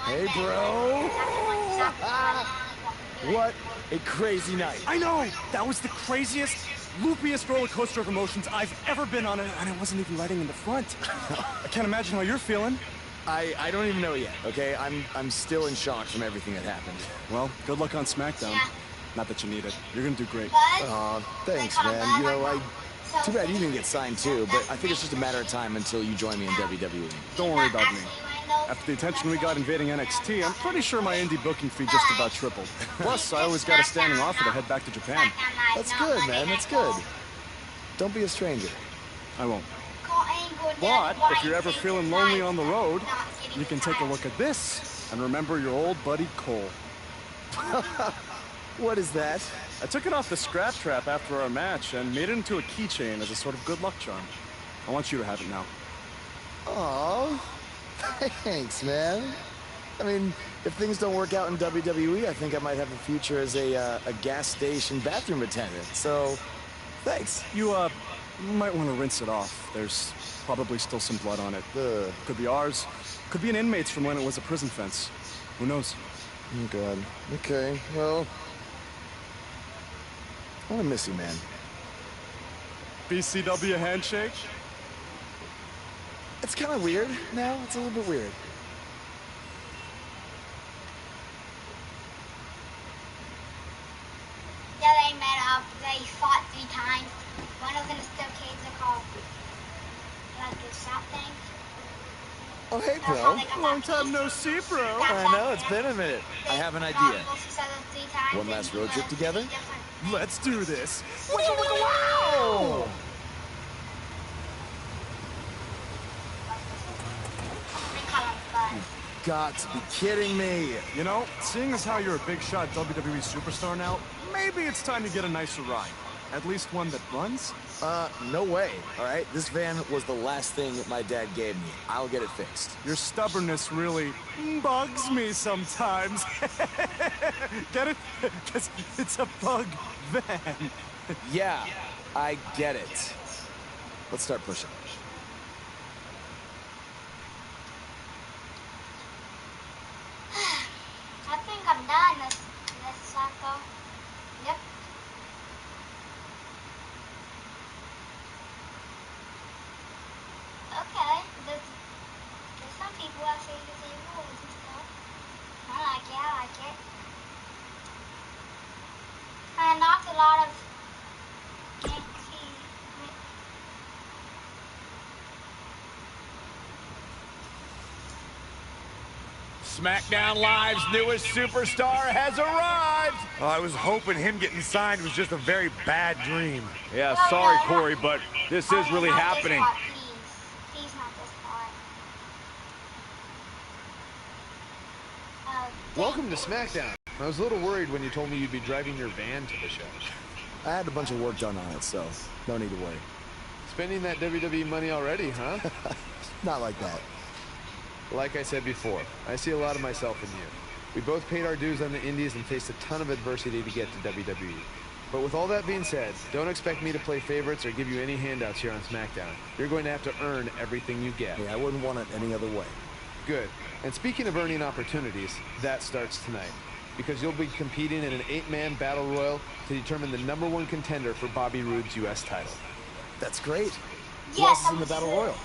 Hey, bro. What a crazy night. I know! That was the craziest, loopiest roller coaster of emotions I've ever been on, and I wasn't even riding in the front. I can't imagine how you're feeling. I don't even know yet, okay? I'm still in shock from everything that happened. Well, good luck on SmackDown. Not that you need it. You're gonna do great. Aw, thanks, man. You know, too bad you didn't get signed too, but I think it's just a matter of time until you join me in WWE. Don't worry about me. After the attention we got invading NXT, I'm pretty sure my indie booking fee just about tripled. Plus, I always got a standing offer to head back to Japan. That's good, man. That's good. Don't be a stranger. I won't. But if you're ever feeling lonely on the road, you can take a look at this and remember your old buddy Cole. What is that? I took it off the scrap trap after our match and made it into a keychain as a sort of good luck charm. I want you to have it now. Aw, thanks, man. I mean, if things don't work out in WWE, I think I might have a future as a gas station bathroom attendant. So, thanks. You might want to rinse it off. There's probably still some blood on it. Could be ours. Could be an inmate's from when it was a prison fence. Who knows? Oh, God. Okay, well, I'm gonna miss you, man. BCW handshake? It's kind of weird now. It's a little bit weird. Yeah, they met up. They fought 3 times. One was in a staircase. They're called like the shop thing. Oh, hey, That's bro. how they got Long that time piece. no see, bro. I know, it's been a minute. I have an idea. One One last road trip together? Let's do this. Wow! Got to be kidding me. You know, seeing as how you're a big shot WWE superstar now, maybe it's time to get a nicer ride. At least one that runs? No way, all right? This van was the last thing my dad gave me. I'll get it fixed. Your stubbornness really bugs me sometimes. Get it? Because it's a bug van. Yeah, I get it. Let's start pushing. I think I'm done this cycle. Yep. Okay. There's some people actually use the rules and stuff. I like it. I knocked a lot of SmackDown Live's newest superstar has arrived! I was hoping him getting signed was just a very bad dream. Yeah, sorry, Corey, but this is really happening. Please not this part. Welcome to SmackDown. I was a little worried when you told me you'd be driving your van to the show. I had a bunch of work done on it, so no need to worry. Spending that WWE money already, huh? Not like that. Like I said before, I see a lot of myself in you. We both paid our dues on the indies and faced a ton of adversity to get to WWE. But with all that being said, don't expect me to play favorites or give you any handouts here on SmackDown. You're going to have to earn everything you get. Yeah, I wouldn't want it any other way. Good. And speaking of earning opportunities, that starts tonight. Because you'll be competing in an 8-man battle royal to determine the #1 contender for Bobby Roode's U.S. title. That's great. Who Yes, else is in the Battle Royal?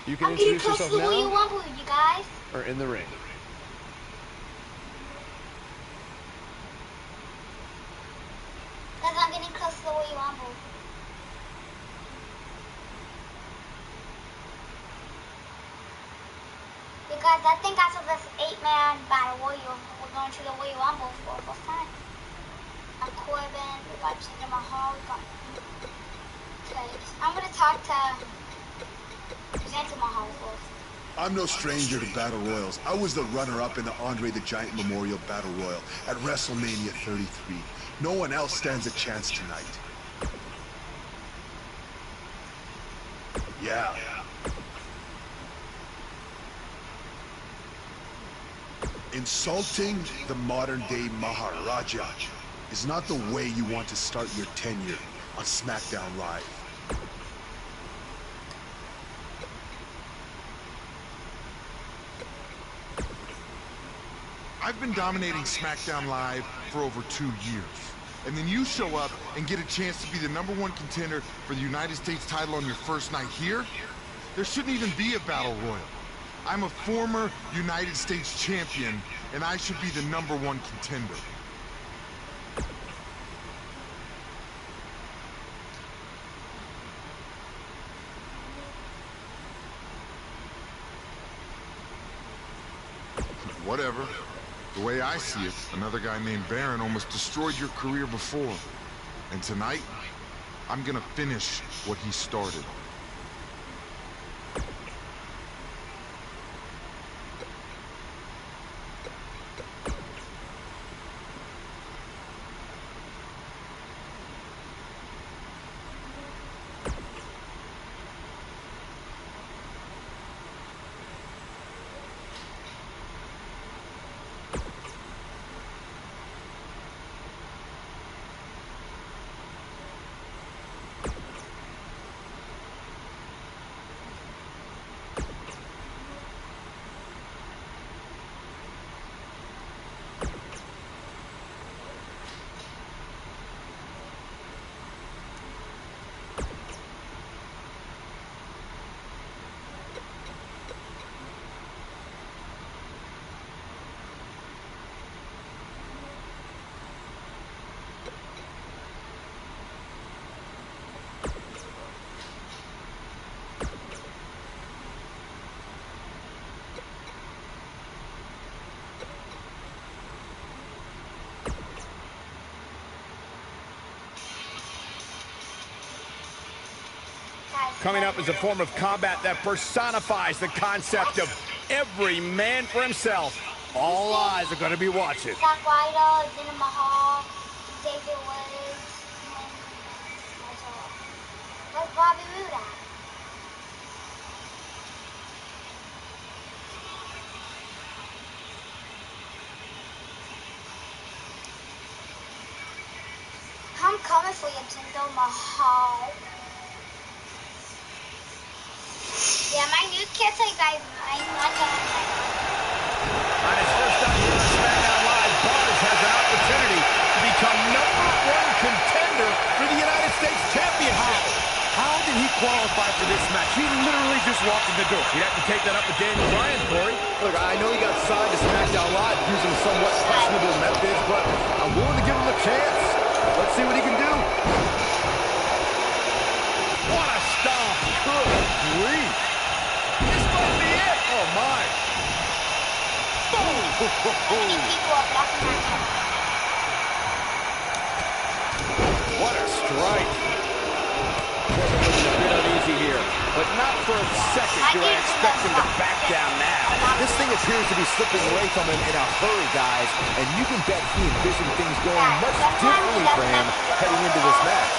You can I'm getting introduce close to yourself the Willy now Wumble, you guys. or in the ring. Because I'm getting close to the Willy Wumble. Because I think after this 8-man battle royal, we're going to the Willy Wumble for the first time. I'm Corbin, we got Jinder Mahal, we got... Okay, I'm going to talk to Jinder Mahal first. I'm no stranger to Battle Royals. I was the runner-up in the Andre the Giant Memorial Battle Royal at WrestleMania 33. No one else stands a chance tonight. Yeah. Insulting the modern-day Maharaja is not the way you want to start your tenure on SmackDown Live. I've been dominating SmackDown Live for over 2 years. And then you show up and get a chance to be the #1 contender for the United States title on your first night here? There shouldn't even be a Battle Royal. I'm a former United States champion, and I should be the #1 contender. Whatever. The way I see it, another guy named Baron almost destroyed your career before. And tonight, I'm gonna finish what he started. Coming up is a form of combat that personifies the concept of every man for himself. All eyes are going to be watching. Zack Ryder, Jinder Mahal, Xavier Woods, and where's Bobby Roode at? I'm coming for you, Jinder Mahal. Yeah, my new kids are guys, I'm not gonna play. On his first time here on SmackDown Live, Buzz has an opportunity to become #1 contender for the United States Championship. How did he qualify for this match? He literally just walked in the door. You'd have to take that up with Daniel Bryan, Corey. Look, I know he got signed to SmackDown Live using somewhat questionable methods, but I'm willing to give him a chance. Let's see what he can do. What a stomp. Good grief. This might be it. Oh, my. Boom. What a strike. Corbin looking a bit uneasy here, but not for a second do I expect him to back down now. This thing appears to be slipping away from him in a hurry, guys, and you can bet he envisioned things going much differently for him heading into this match.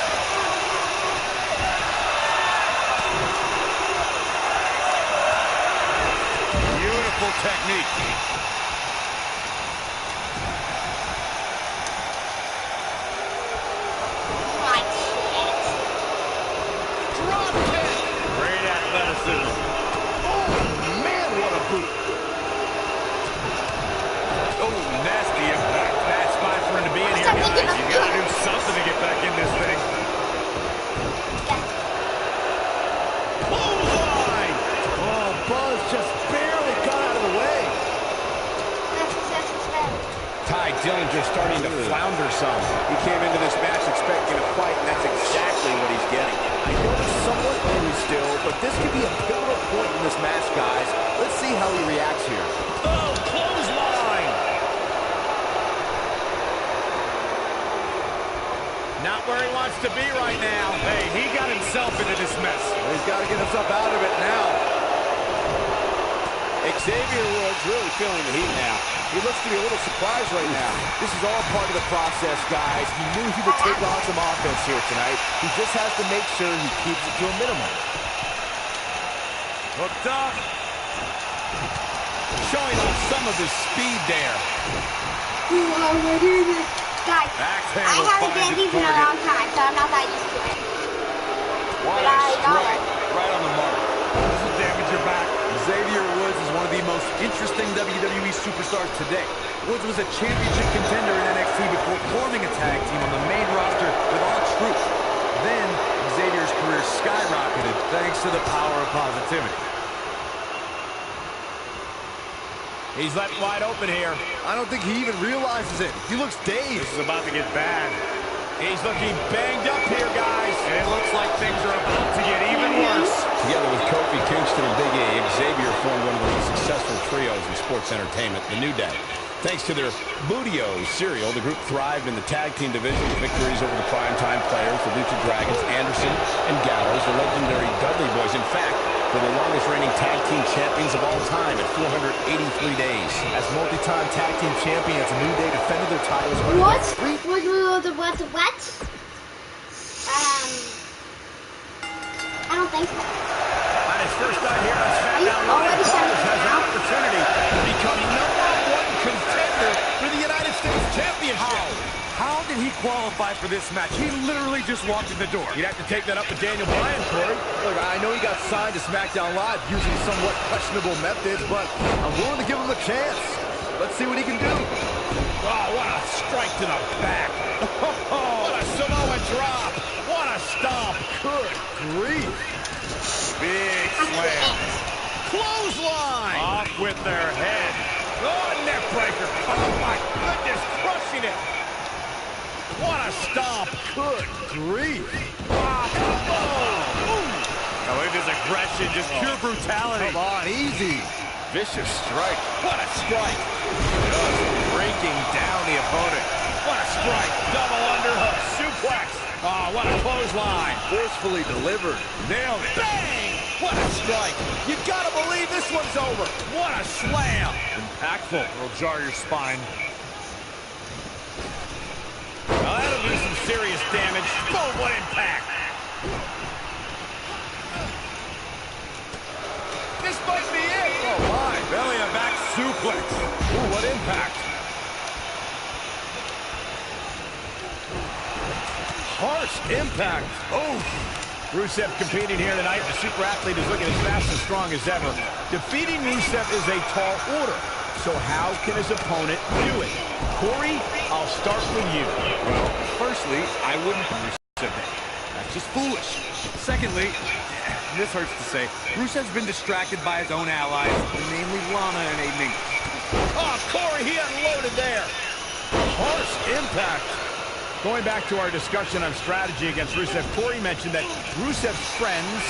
Beautiful technique. Drop kick. Great athleticism. Oh, man, what a boot. Oh, nasty impact. Bad spot for him to be in here, guys. You gotta do something to get back in this thing. Bullseye! Oh, Buzz just barely got out of the way. Ty Dillinger starting to flounder some. He came into this match expecting a fight, and that's exactly what he's getting. I know he's somewhat early still, but this could be a pivotal point in this match, guys. Let's see how he reacts here. Oh, clothesline! Not where he wants to be right now. Hey, he got himself into this mess. He's got to get himself out of it now. Xavier Woods really feeling the heat now. He looks to be a little surprised right now. This is all part of the process, guys. He knew he would take on some offense here tonight. He just has to make sure he keeps it to a minimum. Hooked up. Showing off some of his speed there. Guys, I haven't been these in a long time, so I'm not that used to it. What a strike. Right on the mark. This will damage your back. Xavier Woods is one of the most interesting WWE superstars today. Woods was a championship contender in NXT before forming a tag team on the main roster with R-Truth. Then, Xavier's career skyrocketed thanks to the power of positivity. He's left wide open here. I don't think he even realizes it. He looks dazed. This is about to get bad. He's looking banged up here, guys. It looks like things are about to get even worse. Together with Kofi Kingston and Big E, Xavier formed one of the most successful trios in sports entertainment, the New Day. Thanks to their Booty-O cereal, the group thrived in the tag team division with victories over the primetime players, the Lucha Dragons, Anderson and Gallows, the legendary Dudley Boys. In fact, they're the longest reigning tag team champions of all time at 483 days. As multi-time tag team champions, New Day defended their titles. What? What? I don't think so. On his first night here on SmackDown Live, Buzz has an opportunity to become #1 contender for the United States Championship. How did he qualify for this match? He literally just walked in the door. You'd have to take that up with Daniel Bryan, Corey. Look, I know he got signed to SmackDown Live using somewhat questionable methods, but I'm willing to give him a chance. Let's see what he can do. Oh, what a strike to the back. What a Samoa drop. What a stomp. Good grief. Big slam. Clothesline. Off with their head. Oh, neck breaker. Oh, my goodness, crushing it. What a stomp. Good grief. Oh, look at his aggression, just pure brutality. Come on, easy. Vicious strike. What a strike. Just breaking down the opponent. What a strike. Double underhook. Suplex. Oh, what a clothesline. Forcefully delivered. Nailed it. Bang! What a strike. You gotta believe this one's over. What a slam. Impactful. It'll jar your spine. Now that'll do some serious damage. Boom, what impact. This might be it. Oh, my. Belly to back suplex. Ooh, what impact. Harsh impact. Oh. Rusev competing here tonight. The super athlete is looking as fast and strong as ever. Defeating Rusev is a tall order. So how can his opponent do it? Corey, I'll start with you. Well, firstly, I wouldn't punish Rusev. That's just foolish. Secondly, this hurts to say, Rusev's been distracted by his own allies, namely Lana and Aiden English. Oh, Corey, he unloaded there. Harsh impact. Going back to our discussion on strategy against Rusev, Corey mentioned that Rusev's friends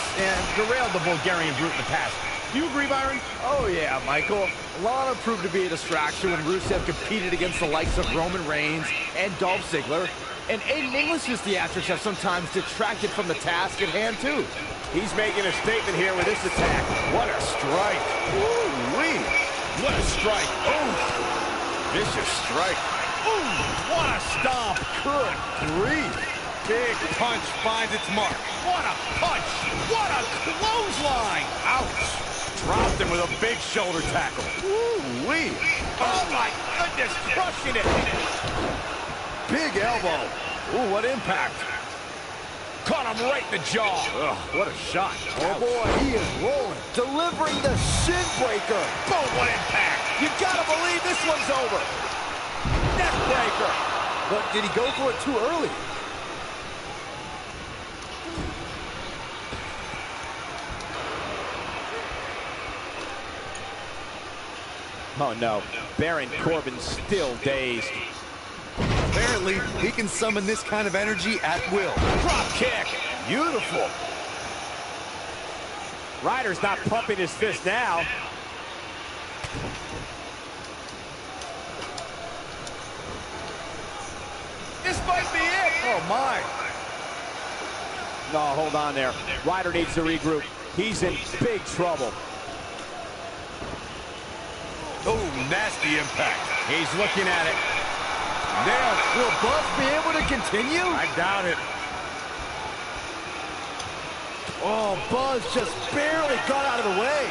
derailed the Bulgarian Brute in the past. Do you agree, Byron? Oh, yeah, Michael. Lana proved to be a distraction when Rusev competed against the likes of Roman Reigns and Dolph Ziggler. And Aiden English's theatrics have sometimes detracted from the task at hand, too. He's making a statement here with this attack. What a strike. Ooh-wee. What a strike. Oh, vicious strike. Ooh, what a stomp. Good grief. Big punch finds its mark. What a punch. What a clothesline. Ouch. Dropped him with a big shoulder tackle. Ooh-wee. Oh, my goodness. Crushing it. Big elbow. Ooh, what impact. Caught him right in the jaw. Ugh, what a shot. Oh, boy, he is rolling. Delivering the shin breaker. Boom, what impact. You gotta believe this one's over. Neck breaker. But did he go for it too early? Oh, no. Baron Corbin still dazed. Apparently, he can summon this kind of energy at will. Drop kick. Beautiful. Ryder's not pumping his fist now. This might be it. Oh, my. No, hold on there. Ryder needs to regroup. He's in big trouble. Oh, nasty impact. He's looking at it. Nailed. Will Buzz be able to continue? I doubt it. Oh, Buzz just barely got out of the way.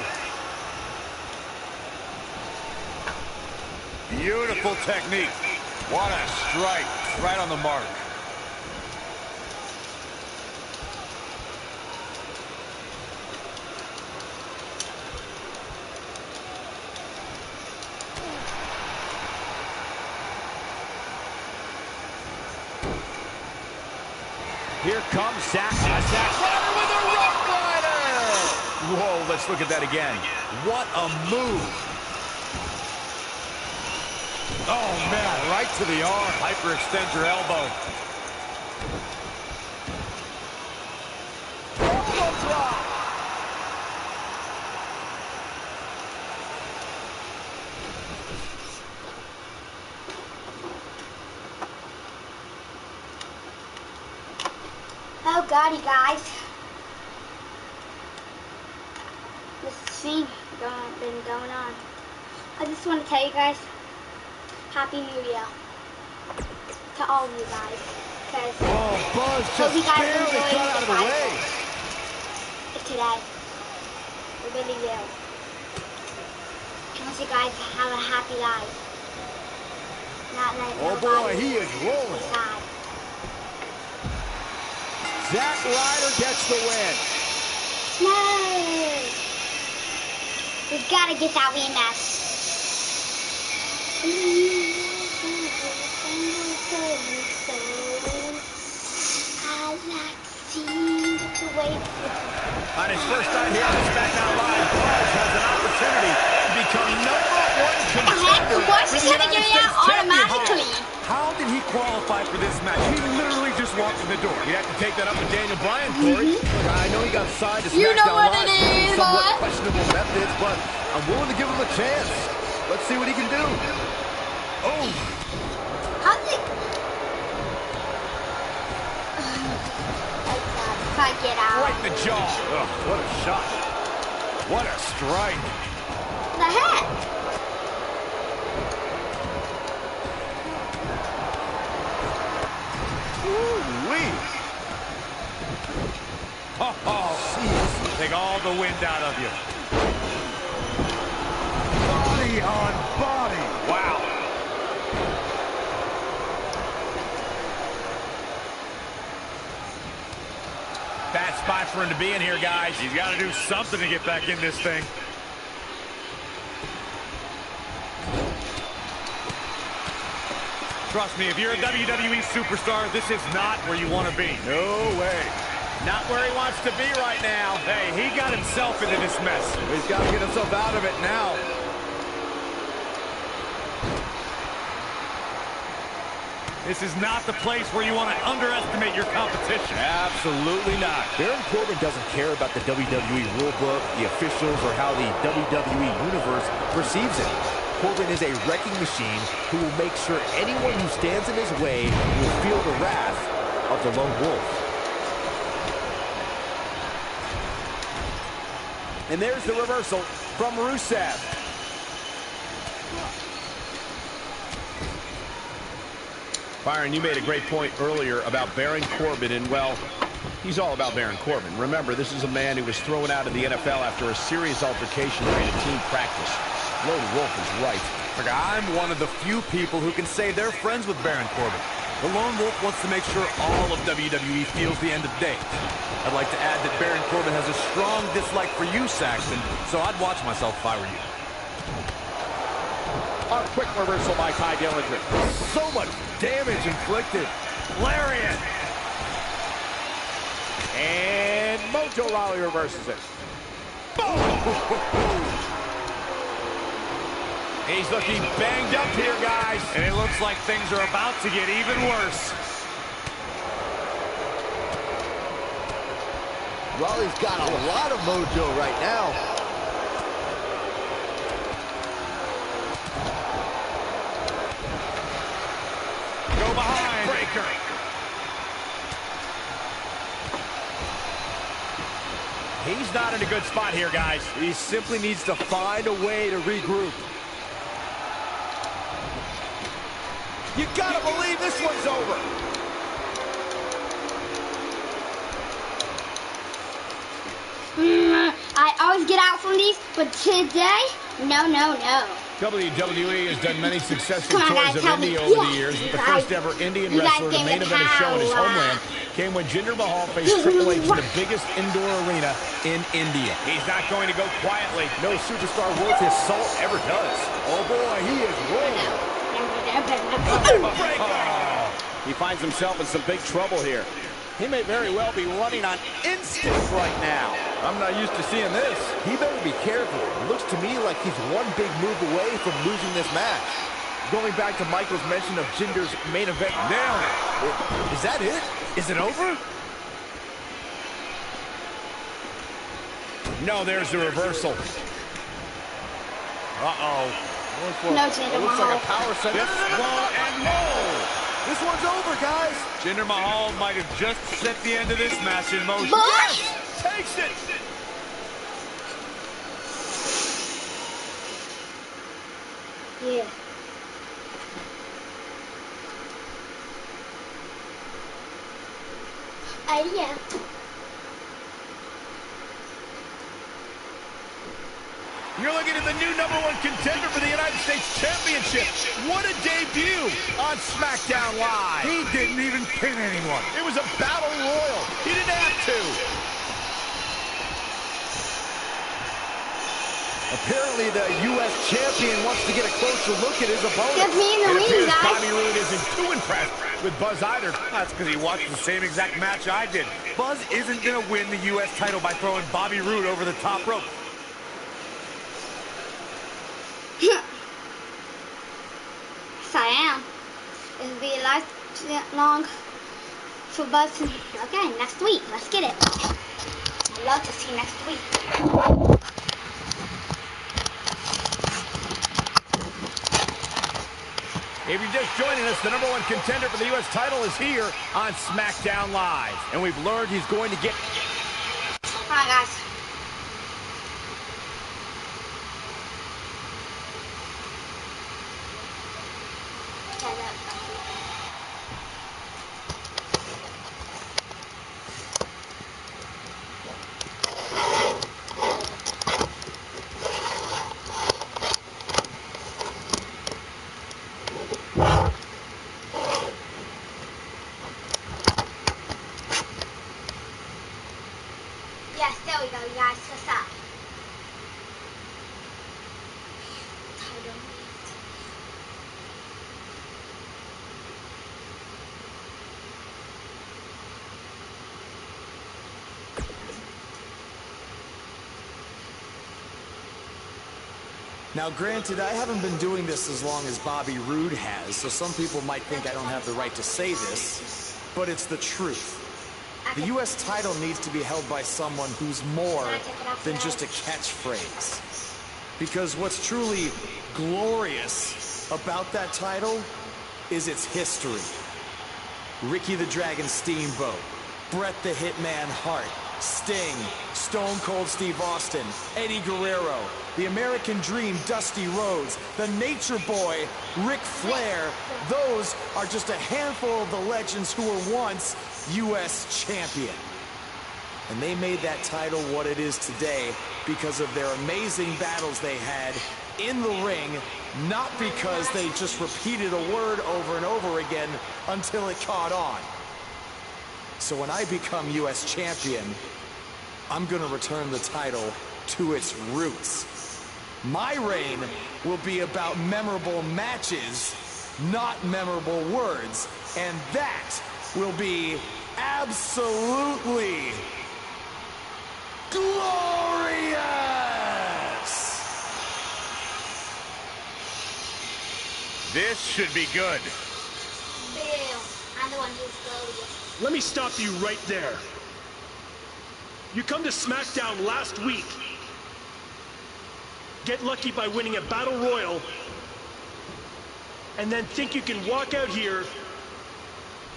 Beautiful technique. What a strike. Right on the mark. Here comes Zack Ryder with a rope glider. Whoa, let's look at that again. What a move. Oh, man, right to the arm. Hyperextend your elbow. Elbow drop. Oh God, you guys. This thing been going on. I just want to tell you guys, Happy New Year to all of you guys. Because Buzz just barely got out of the way. Today. I really do. I want you guys to have a happy life. Not like Oh boy, he is rolling. God. Zack Ryder gets the win. No! We've got to get that rematch. On his first night here on SmackDown Live, Buzz has an opportunity to become #1 contender. Why is he gonna get out automatically? How did he qualify for this match? He literally just walked in the door. You have to take that up with Daniel Bryan, Corey. I know he got signed to SmackDown You know what Live it is, somewhat boy. questionable methods, but I'm willing to give him a chance. Let's see what he can do. Oh, How did if I get out? Right in the jaw. oh, what a shot. What a strike. The heck? Ooh-wee. Oh, take all the wind out of you. Body on body. Wow. Bad spot for him to be in here, guys. He's got to do something to get back in this thing. Trust me, if you're a WWE superstar, this is not where you want to be. No way. Not where he wants to be right now. Hey, he got himself into this mess. He's got to get himself out of it now. This is not the place where you want to underestimate your competition. Absolutely not. Baron Corbin doesn't care about the WWE rulebook, the officials, or how the WWE Universe perceives it. Corbin is a wrecking machine who will make sure anyone who stands in his way will feel the wrath of the Lone Wolf. And there's the reversal from Rusev. Byron, you made a great point earlier about Baron Corbin, and, well, he's all about Baron Corbin. Remember, this is a man who was thrown out of the NFL after a serious altercation during a team practice. Lone Wolf is right. Look, I'm one of the few people who can say they're friends with Baron Corbin. The Lone Wolf wants to make sure all of WWE feels the end of days. I'd like to add that Baron Corbin has a strong dislike for you, Saxton, so I'd watch myself if I were you. A quick reversal by Tye Dillinger. So much damage inflicted. Lariat! And Mojo Rawley reverses it. He's looking banged up here, guys. And it looks like things are about to get even worse. Rawley's got a lot of mojo right now. Go behind. Breaker. He's not in a good spot here, guys. He simply needs to find a way to regroup. You gotta believe this one's over. I always get out from these, but today, no, no, no. WWE has done many successful Come on, tours guys, of help me. India over the Yeah, years. you The guys- first ever Indian you guys wrestler to gave main me event a show in his power. homeland came when Jinder Mahal faced Triple H in the biggest indoor arena in India. He's not going to go quietly. No superstar worth his salt ever does. Oh boy, he is rolling. He finds himself in some big trouble here. He may very well be running on instinct right now. I'm not used to seeing this. He better be careful. It looks to me like he's one big move away from losing this match. Going back to Michael's mention of Jinder's main event. Nailed it. Is that it? Is it over? No, there's the reversal. Uh-oh. No, Jinder It looks like Mahal. a power set. This one and roll. This one's over, guys. Jinder Mahal might have just set the end of this match in motion. Bush! Takes it. Yeah. Yeah. You're looking at the new #1 contender for the United States Championship. What a debut on SmackDown Live. He didn't even pin anyone. It was a battle royal. He didn't have to. Apparently, the U.S. champion wants to get a closer look at his opponent. Just me and the It ring, appears guys. Bobby Roode isn't too impressed with Buzz either. That's because he watched the same exact match I did. Buzz isn't going to win the U.S. title by throwing Bobby Roode over the top rope. Yes, I am. It'll be a lifelong for Buzz. Okay, next week. Let's get it. I'd love to see next week. If you're just joining us, the #1 contender for the U.S. title is here on SmackDown Live. And we've learned he's going to get... Come on, guys. Yes, there we go, guys. What's up? Title meet. Now, granted, I haven't been doing this as long as Bobby Roode has, so some people might think I don't have the right to say this, but it's the truth. The U.S. title needs to be held by someone who's more than just a catchphrase. Because what's truly glorious about that title is its history. Ricky the Dragon Steamboat, Bret the Hitman Hart, Sting, Stone Cold Steve Austin, Eddie Guerrero, the American Dream Dusty Rhodes, the Nature Boy Ric Flair. Those are just a handful of the legends who were once U.S. champion. And they made that title what it is today because of their amazing battles they had in the ring, not because they just repeated a word over and over again until it caught on. So when I become U.S. champion, I'm going to return the title to its roots. My reign will be about memorable matches, not memorable words, and that will be absolutely glorious! This should be good. Bill, I'm the one who's glorious. Let me stop you right there. You come to SmackDown last week, get lucky by winning a Battle Royal, and then think you can walk out here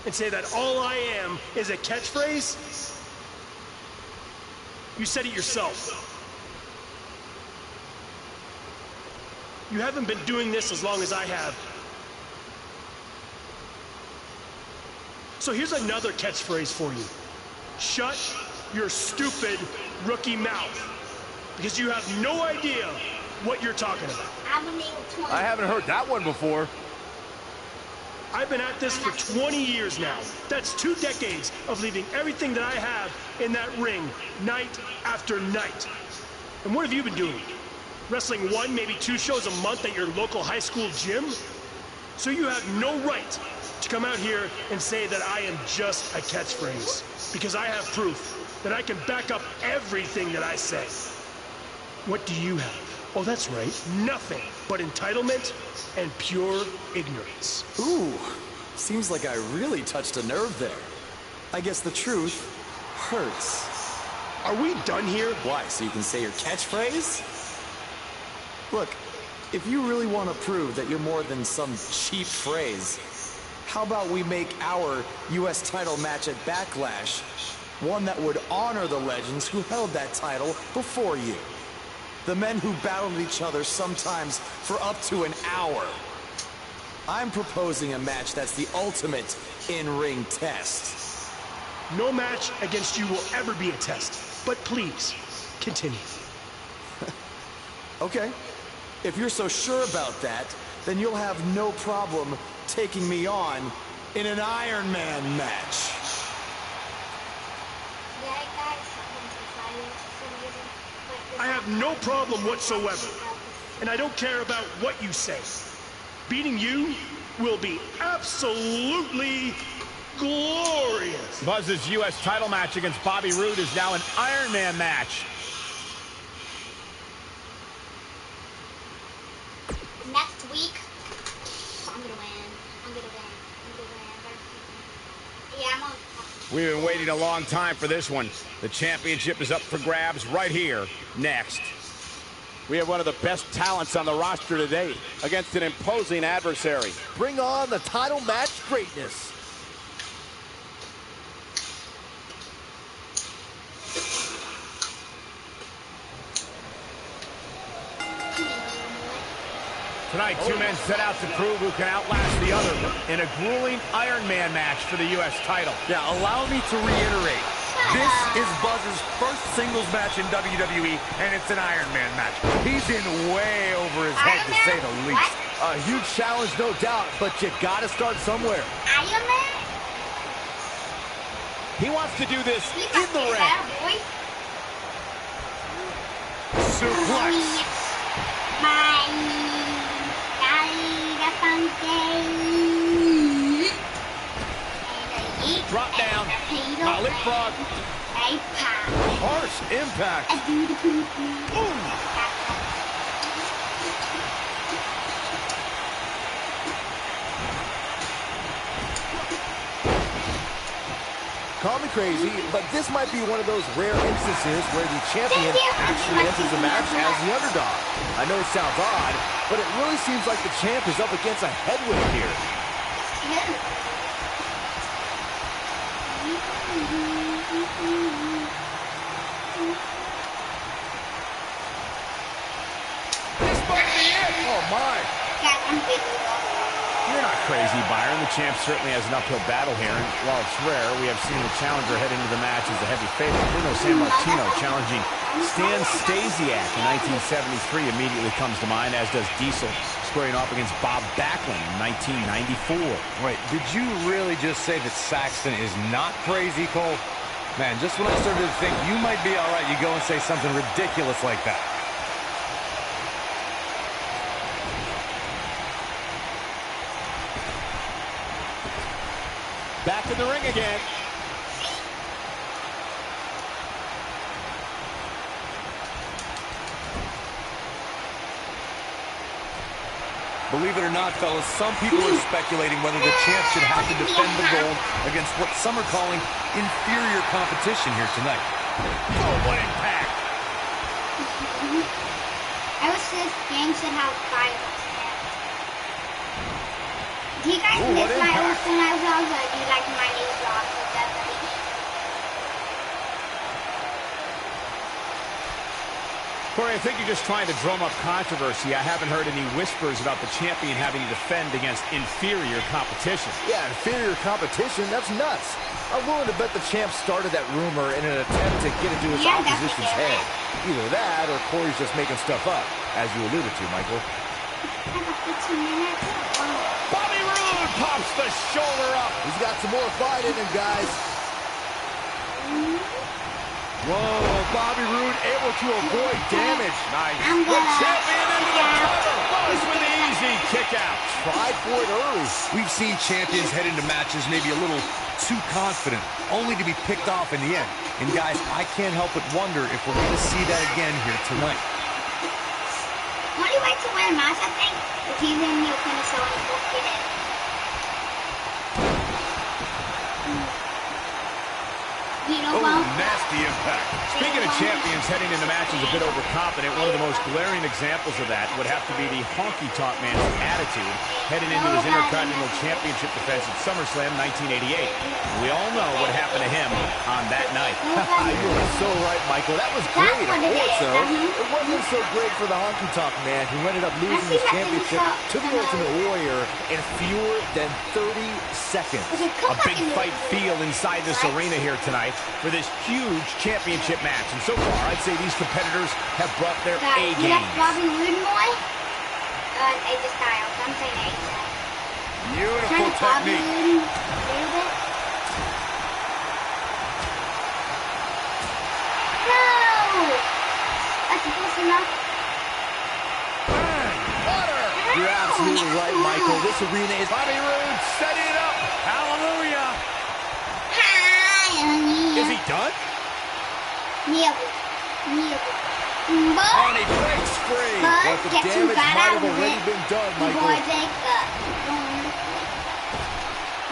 and say that all I am is a catchphrase? You said it yourself. You haven't been doing this as long as I have. So here's another catchphrase for you. Shut your stupid rookie mouth. Because you have no idea what you're talking about. I'm gonna name 20. I haven't heard that one before. I've been at this for 20 years now. That's 2 decades of leaving everything that I have in that ring night after night. And what have you been doing? Wrestling 1, maybe 2 shows a month at your local high school gym? So you have no right to come out here and say that I am just a catchphrase, because I have proof that I can back up everything that I say. What do you have? Oh, that's right, nothing but entitlement and pure ignorance. Ooh, seems like I really touched a nerve there. I guess the truth hurts. Are we done here? Why, so you can say your catchphrase? Look, if you really want to prove that you're more than some cheap phrase, how about we make our U.S. title match at Backlash one that would honor the legends who held that title before you? The men who battled each other sometimes for up to an hour. I'm proposing a match that's the ultimate in-ring test. No match against you will ever be a test, but please, continue. Okay. If you're so sure about that, then you'll have no problem taking me on in an Iron Man match. I have no problem whatsoever, and I don't care about what you say. Beating you will be absolutely glorious. Buzz's U.S. title match against Bobby Roode is now an Iron Man match. Next week, I'm gonna win. I'm gonna win. Yeah, I'm gonna. We've been waiting a long time for this one. The championship is up for grabs right here, next. We have one of the best talents on the roster today against an imposing adversary. Bring on the title match greatness. Tonight, two men set out to prove who can outlast the other in a grueling Iron Man match for the U.S. title. Yeah, allow me to reiterate. This is Buzz's first singles match in WWE, and it's an Iron Man match. He's in way over his head, to say the least. A huge challenge, no doubt, but you gotta start somewhere. Iron Man? He wants to do this in the ring. Suplex. Drop down. Leapfrog. Harsh impact. Call me crazy, but this might be one of those rare instances where the champion actually enters the match as the underdog. I know it sounds odd, but it really seems like the champ is up against a headwind here. This might be it. Oh, my. You're not crazy, Byron. The champ certainly has an uphill battle here, and while it's rare, we have seen the challenger head into the match as a heavy favorite. Bruno Sammartino challenging Stan Stasiak in 1973 immediately comes to mind, as does Diesel squaring off against Bob Backlund in 1994. Wait, did you really just say that Saxton is not crazy, Cole? Man, just when I started to think you might be all right, you go and say something ridiculous like that. Back in the ring again. Believe it or not, fellas, some people are speculating whether the champ should have to defend the gold against what some are calling inferior competition here tonight. Oh, what impact! I wish this game should have 5 of them. Do you guys miss my old Smash Bros, or do you like my new vlogs with WWE? Corey, I think you're just trying to drum up controversy. I haven't heard any whispers about the champion having to defend against inferior competition. Yeah, inferior competition? That's nuts. I'm willing to bet the champ started that rumor in an attempt to get into his opposition's head. Either that, or Corey's just making stuff up, as you alluded to, Michael. I have 15 minutes. Bobby Roode pops the shoulder up. He's got some more fight in him, guys. Whoa, Bobby Roode able to avoid damage. Nice. I'm The gonna champion into the cover. Buzz with an easy kick out. Tried for it early. We've seen champions head into matches maybe a little too confident, only to be picked off in the end. And guys, I can't help but wonder if we're going to see that again here tonight. Only way to win a match, I think, if you win, you'll finish so and both get it. You know what? Nasty impact. Speaking of champions heading into matches a bit overconfident, one of the most glaring examples of that would have to be the honky-tonk man's attitude heading into his Intercontinental Championship defense at SummerSlam 1988. We all know what happened to him on that night. You are so right, Michael. That was great. Of course, though. It wasn't so great for the honky-tonk man, who ended up losing his championship to the Ultimate Warrior in fewer than 30 seconds. A big fight feel inside this arena here tonight for this huge championship match. And so far, I'd say these competitors have brought their A game. That's Bobby Roode boy. AJ Styles. I'm saying AJ. Beautiful technique. No! That's close enough. You're absolutely right, Michael. This arena is... Bobby Roode setting it up. Hallelujah. Is he done? And he breaks free. But the damage might have already been done, Michael. Boy, Jacob.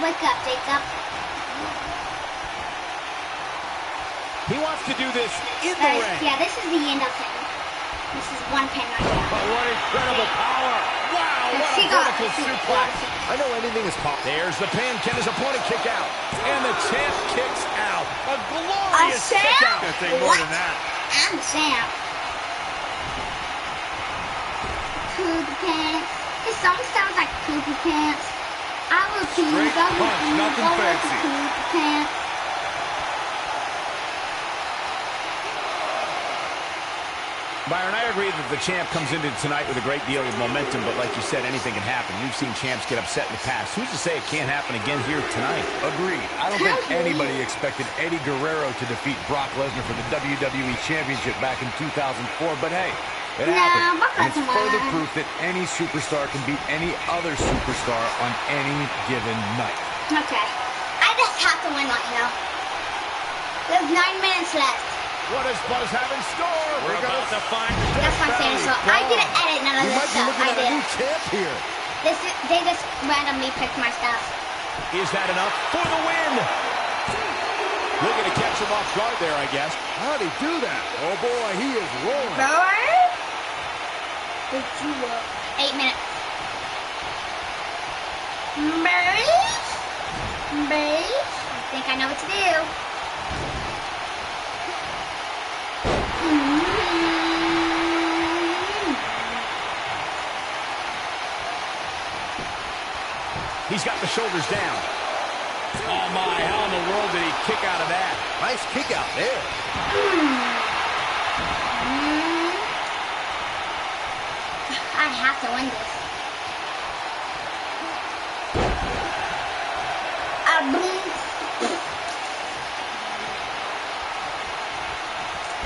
Wake up, Jacob. He wants to do this in the ring. Yeah, this is the end of it. This is one pin right here. But what incredible power. Wow, what a vertical suplex. I know anything is possible. There's the pin. Can his opponent kick out? And the champ kicks out. A glorious kick out. I think more than that. I'm the champ. Poopy pants. This song sounds like poopy pants. I will poop. Straight punch, nothing fancy. Poopy pants. Byron, I agree that the champ comes into tonight with a great deal of momentum, but like you said, anything can happen. We've seen champs get upset in the past. Who's to say it can't happen again here tonight? Agreed. I don't think anybody expected Eddie Guerrero to defeat Brock Lesnar for the WWE Championship back in 2004, but hey, it happened. And it's further proof that any superstar can beat any other superstar on any given night. Okay. I just have to win right now. There's 9 minutes left. What does Buzz have in store? We're about to find the That's what I'm saying. So I didn't edit none of this stuff. I did. New champ here. They just randomly picked my stuff. Is that enough for the win? Looking to catch him off guard there, I guess. How'd he do that? Oh, boy, he is rolling. Right? 8 minutes. Beige? I think I know what to do. He's got the shoulders down. Oh, my. How in the world did he kick out of that? Nice kick out there. I have to win this.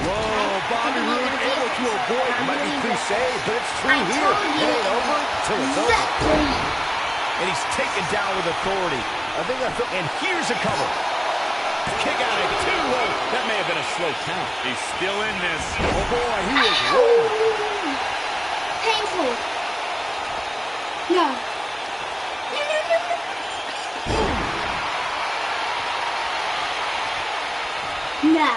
Whoa, Bobby Roode able to avoid. It might be cliche, but it's true here. It ain't over till it's over. And he's taken down with authority. And here's a cover. Kick out at 2. Oh, that may have been a slow count. He's still in this. Oh, boy, he is rolling. Painful. No. No.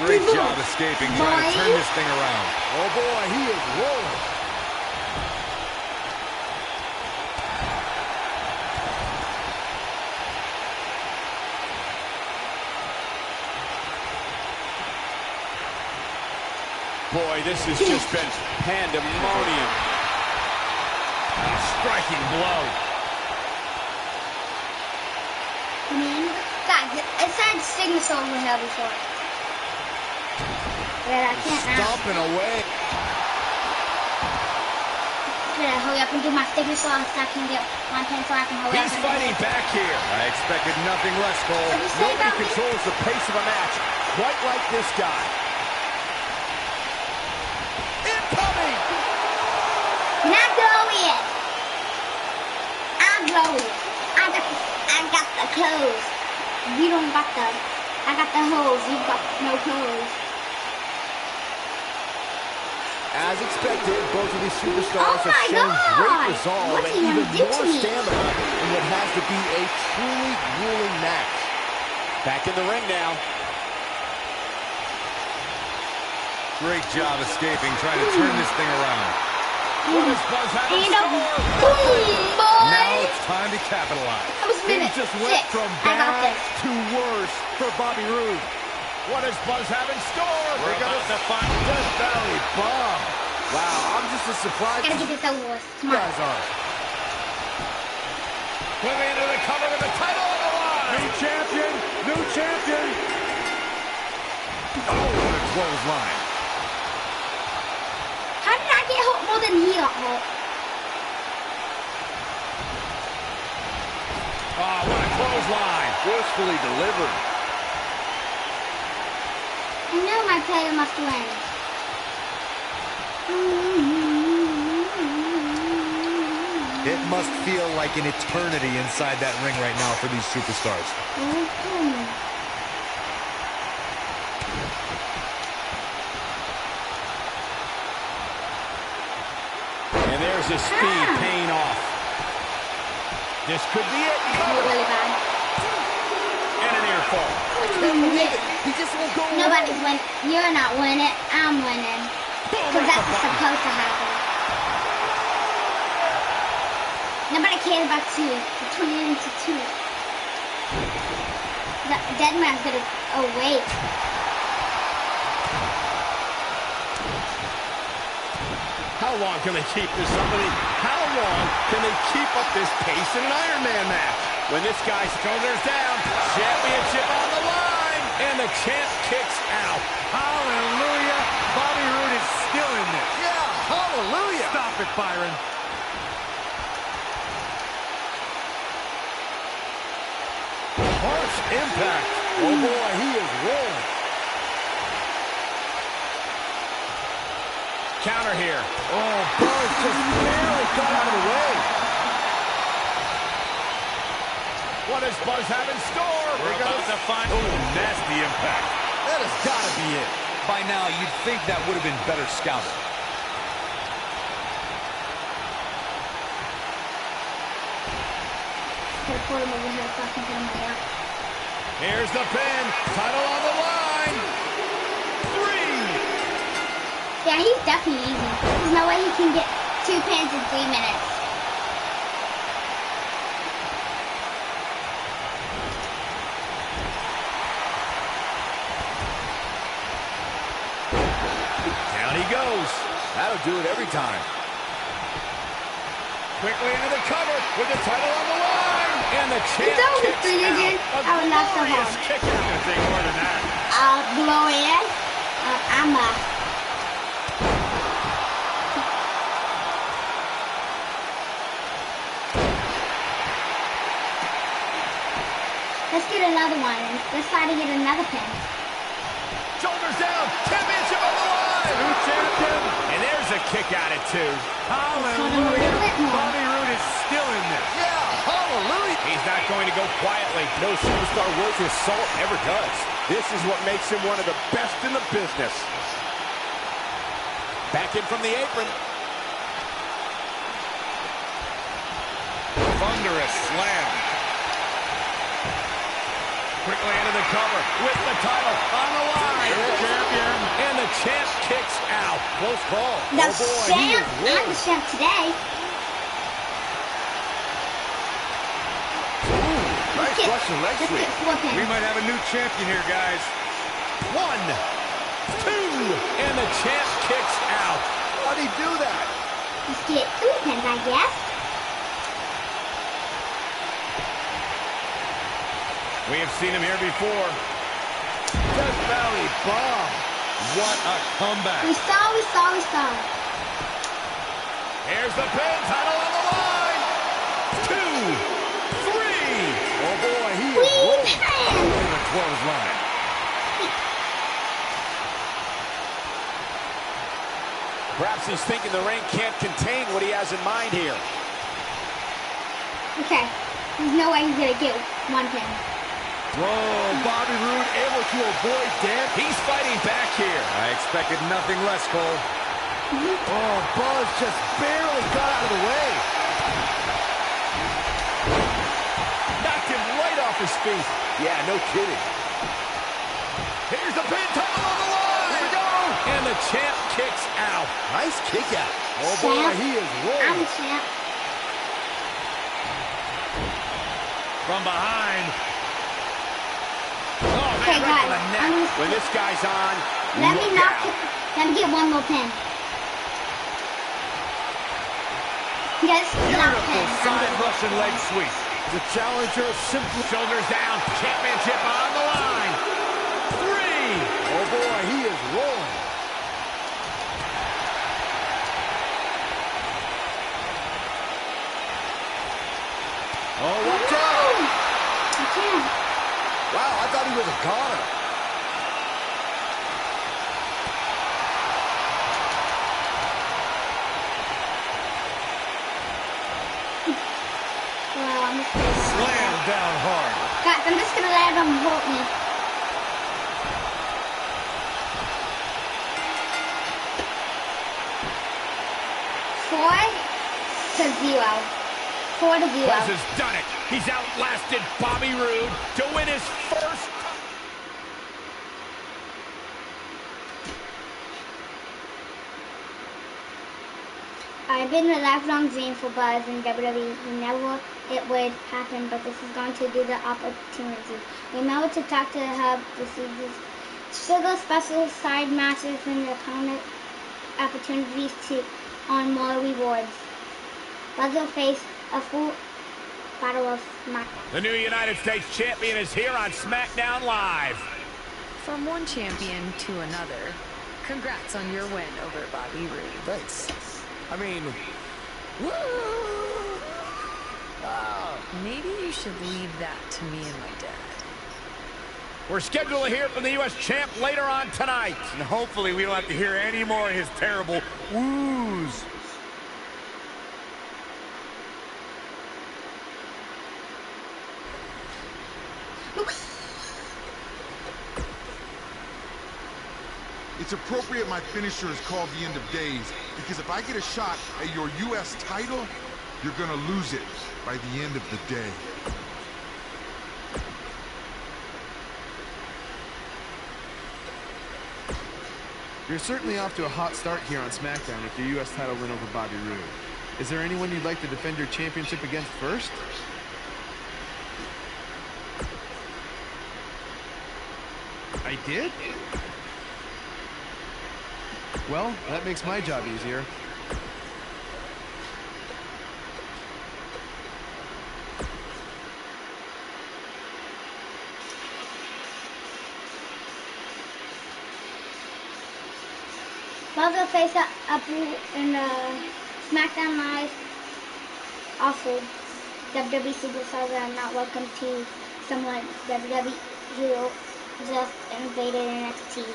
Great job escaping, trying to turn this thing around. Oh, boy, he is rolling. Boy, this has just been pandemonium. A striking blow. Guys, it said Signature over here before. But I can't now. Stomping away. Better hurry up and do my Signature so I can get my pen so I can hurry up. He's fighting back here. I expected nothing less, Cole. Nobody controls the pace of a match quite like this guy. Not go in. clothes. We don't got the. I got the hose. You got no clothes. As expected, both of these superstars have my shown God! great resolve What's and he even gonna do to more me? stamina in what has to be a truly grueling match. Back in the ring now. Great job escaping, trying to turn this thing around. What is Buzz having boom, boy! Now it's time to capitalize. That was minute Just went 6. from I got bad this. to worse for Bobby Roode. What does Buzz have in store? We're about to find Death Valley Bomb. Wow, I'm just as surprised Gotta as get this over with. you Come on. guys are. Quickly into the cover with the title on the line. New champion, new champion. Oh, what a clothesline. How did I get hooked more than he got hooked? Oh, what a clothesline. Forcefully delivered. I know my player must win. It must feel like an eternity inside that ring right now for these superstars. And there's his speed paying off. This could be it. Really bad. And an ear fall. He just won't go. Nobody's winning. You're not winning. I'm winning. Because that's what's supposed to happen. Nobody cares about 2. We're turning into 2. The dead man's gonna awake. How long can they keep this up? How long can they keep up this pace in an Iron Man match? When this guy's shoulders down, championship on the line, and the champ kicks out. Hallelujah. Bobby Roode is still in this. Yeah, hallelujah. Stop it, Byron. Harsh impact. Oh boy, he is rolling. Counter here. Oh, Buzz just barely got out of the way. What does Buzz have in store? We're about to find. Oh, nasty impact. That has got to be it. By now, you'd think that would have been better scouted. Gotta put him over here so I can get him my work. Here's the pin. Title on the line. 3. Yeah, he's definitely easy. There's no way he can get 2 pins in 3 minutes. Down he goes. That'll do it every time. Quickly into the cover with the title on the line. And the champ It's over, kicks Three Legend. out. I would laugh so glorious hard. kick out. Gonna take more than that. Glorious. I'm Let's get another one. Let's try to get another pin. Shoulders down. Championship on the line. New champion. And there's a kick out at 2. Hallelujah. Bobby Roode is still in this. Yeah, hallelujah. He's not going to go quietly. No superstar worth his salt ever does. This is what makes him one of the best in the business. Back in from the apron. Thunderous slam. Quickly into the cover with the title on the line. Champion. And the champ kicks out. Close call. The Oh boy, he champ. is I'm rolling. the champ today. Nice Russian leg Let's sweep. get 4 pins. We might have a new champion here, guys. 1, 2, and the champ kicks out. How'd he do that? Let's get 3 pins, I guess. We have seen him here before. Death Valley Bomb. What a comeback. We saw. Here's the pin. Title on the line. 2, 3. Oh boy, he is Queen rolling. pin. And a clothesline. Perhaps he's thinking the ring can't contain what he has in mind here. Okay. There's no way he's gonna get 1 pin. Whoa, Bobby Roode able to avoid damage. He's fighting back here. I expected nothing less, Cole. Oh, Buzz just barely got out of the way. Knocked him right off his feet. Yeah, no kidding. Here's the pin, title on the line. Here we go. And the champ kicks out. Nice kick out. Oh, boy, he is I'm rolling. the champ. From behind. Oh, Okay, man, right to the guys, neck. I'm gonna- When this guy's on, Let me look knock out. it. Let me get one more pin. Yes, not Beautiful pin. side Russian leg sweep. The challenger simply... Shoulders down. Championship on the line. 3. Oh, boy, he is rolling. Oh, watch out! I can't. Wow, I thought he was a goner. Well, I'm just gonna Slam down hard. Guys, I'm just gonna let them hold me. Four to 0. 4 to 0. Buzz has done it. He's outlasted Bobby Roode to win his first. I've been a lifelong dream for Buzz in WWE. We never it would happen, but this is going to be the opportunity. Remember to talk to the hub to see these sugar special side matches and the opponent opportunities to earn more rewards. Buzz will face a full battle of SmackDown. The new United States champion is here on SmackDown Live. From one champion to another, congrats on your win over Bobby Roode. Thanks. I mean, woo! Maybe you should leave that to me and my dad. We're scheduled to hear from the U.S. champ later on tonight. And hopefully we don't have to hear any more of his terrible woos. It's appropriate my finisher is called the end of days, because if I get a shot at your U.S. title, you're gonna lose it by the end of the day. You're certainly off to a hot start here on SmackDown with your U.S. title win over Bobby Roode. Is there anyone you'd like to defend your championship against first? I did? Well, that makes my job easier. Buzz will face up in SmackDown Live. Also, WWE superstars that are not welcome to someone WWE who just invaded NXT.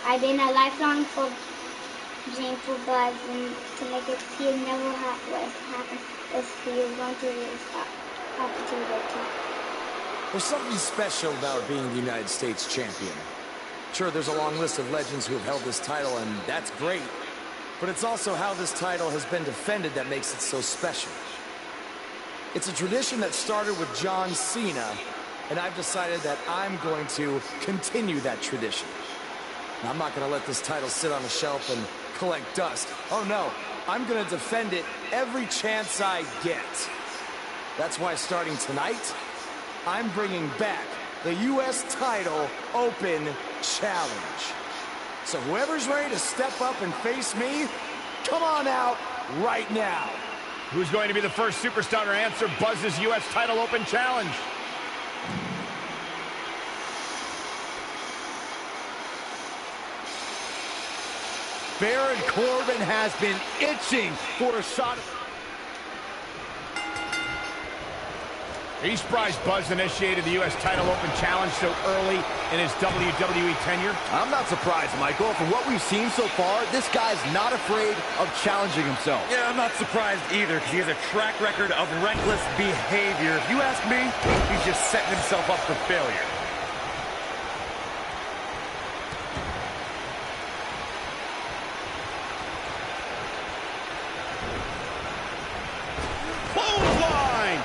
I've been a lifelong dream for Buzz, and to make it he never happen if he is going to lose opportunity. There's something special about being the United States champion. Sure, there's a long list of legends who have held this title, and that's great. But it's also how this title has been defended that makes it so special. It's a tradition that started with John Cena, and I've decided that I'm going to continue that tradition. Now, I'm not going to let this title sit on a shelf and collect dust. Oh no, I'm going to defend it every chance I get. That's why starting tonight, I'm bringing back the U.S. title Open Challenge. So whoever's ready to step up and face me, come on out right now. Who's going to be the first superstar to answer Buzz's U.S. title Open Challenge? Baron Corbin has been itching for a shot. Are you surprised Buzz initiated the U.S. title open challenge so early in his WWE tenure? I'm not surprised, Michael. From what we've seen so far, this guy's not afraid of challenging himself. Yeah, I'm not surprised either, because he has a track record of reckless behavior. If you ask me, he's just setting himself up for failure. Clothesline!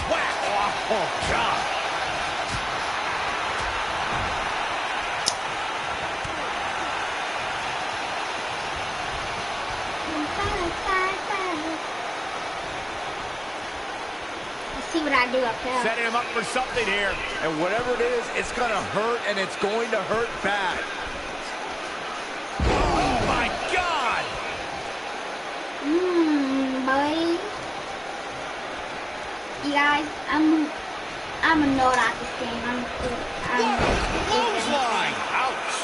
Whack! Oh, God! Let's see what I do up there. Setting him up for something here. And whatever it is, it's going to hurt, and it's going to hurt bad. Oh, my God! Boy. You guys, I'm a nerd at this game. Clothesline! Ouch!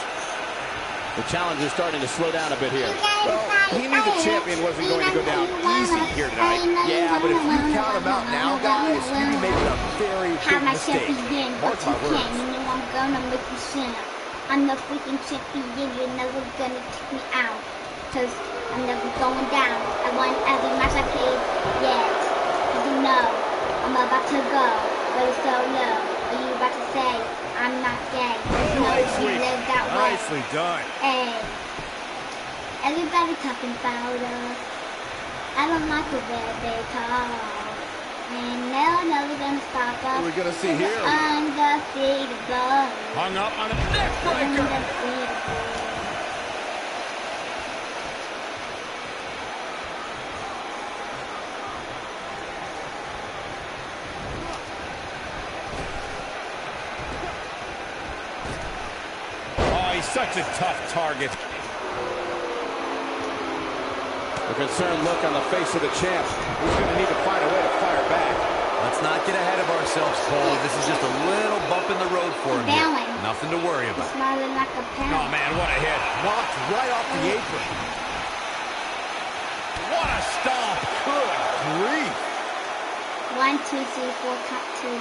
The challenger's starting to slow down a bit here. Well, he knew the champion wasn't going to go down easy here tonight. Yeah, but if you count him out now, guys, you'd be making a very big mistake. Mark my words. You know I'm gonna make you sinner. I'm the freaking champion. You're never gonna take me out. Cause I'm never going down. I won every match I played. Yes. You know, I'm about to go. But it's so low. Are you about to say I'm not gay? Nicely, live that way. nicely done. Hey, everybody talking about us. I don't like the way they talk. And they're never gonna stop us. What are we gonna see here? Undefeatable. Hung up on a neck breaker. Undefeatable. Such a tough target. A concerned look on the face of the champ. He's going to need to find a way to fire back. Let's not get ahead of ourselves, Cole. This is just a little bump in the road for him here. Nothing to worry about. Smiling like a pound. Oh, man, what a hit. Knocked right off the apron. What a stomp. Good grief. 1, 2, 3, 4, top 2.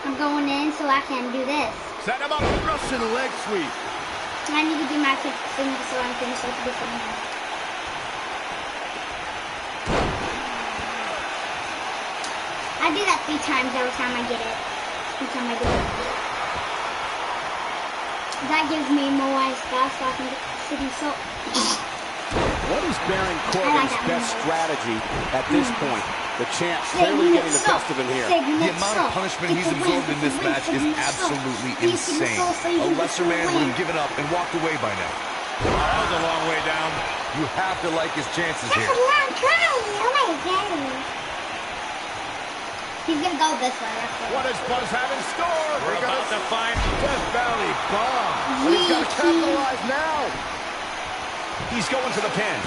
I'm going in so I can do this. Set him up. Russian leg sweep. I need to do my thing so I can finish it before him. I do that 3 times every time I get it. Every time I do it. That gives me more stuff so I can get shooting so. What is Baron Corbin's best strategy at this point? The champ clearly getting the best of him here. The amount of punishment he's absorbed in this match is absolutely insane. A lesser man would have given up and walked away by now. That was a long way down. You have to like his chances here. That's a long time. Oh my God. He's gonna go this way. What does Buzz have in store? We're about to find Death Valley bomb. But he's got to capitalize now. He's going to the pin.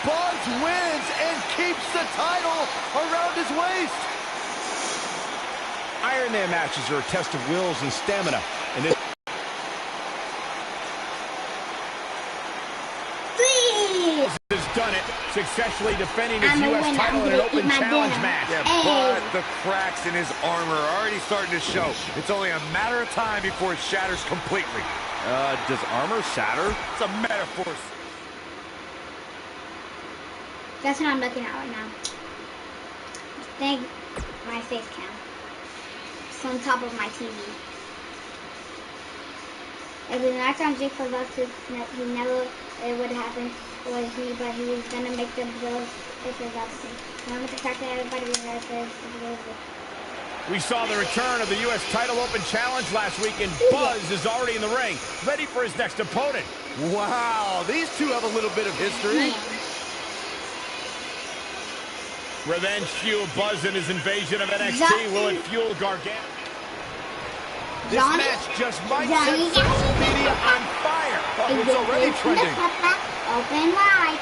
Buzz wins and keeps the title around his waist. Iron Man matches are a test of wills and stamina. And this has done it, successfully defending his U.S. title in an open challenge match. Yeah, but the cracks in his armor are already starting to show. It's only a matter of time before it shatters completely. Does armor shatter? It's a metaphor. That's what I'm looking at right now. Thank my face cam. It's on top of my TV. It was not on Jake for us to, he never, it would happen, but he was gonna make the bills if it was to. Remember the fact that everybody was this. We saw the return of the U.S. title open challenge last week, and Buzz is already in the ring, ready for his next opponent. Wow, these two have a little bit of history. Revenge fueled Buzz in his invasion of NXT. Will it fuel Gargano? This match just might set social media on fire. Oh, it's already trending. Open wide.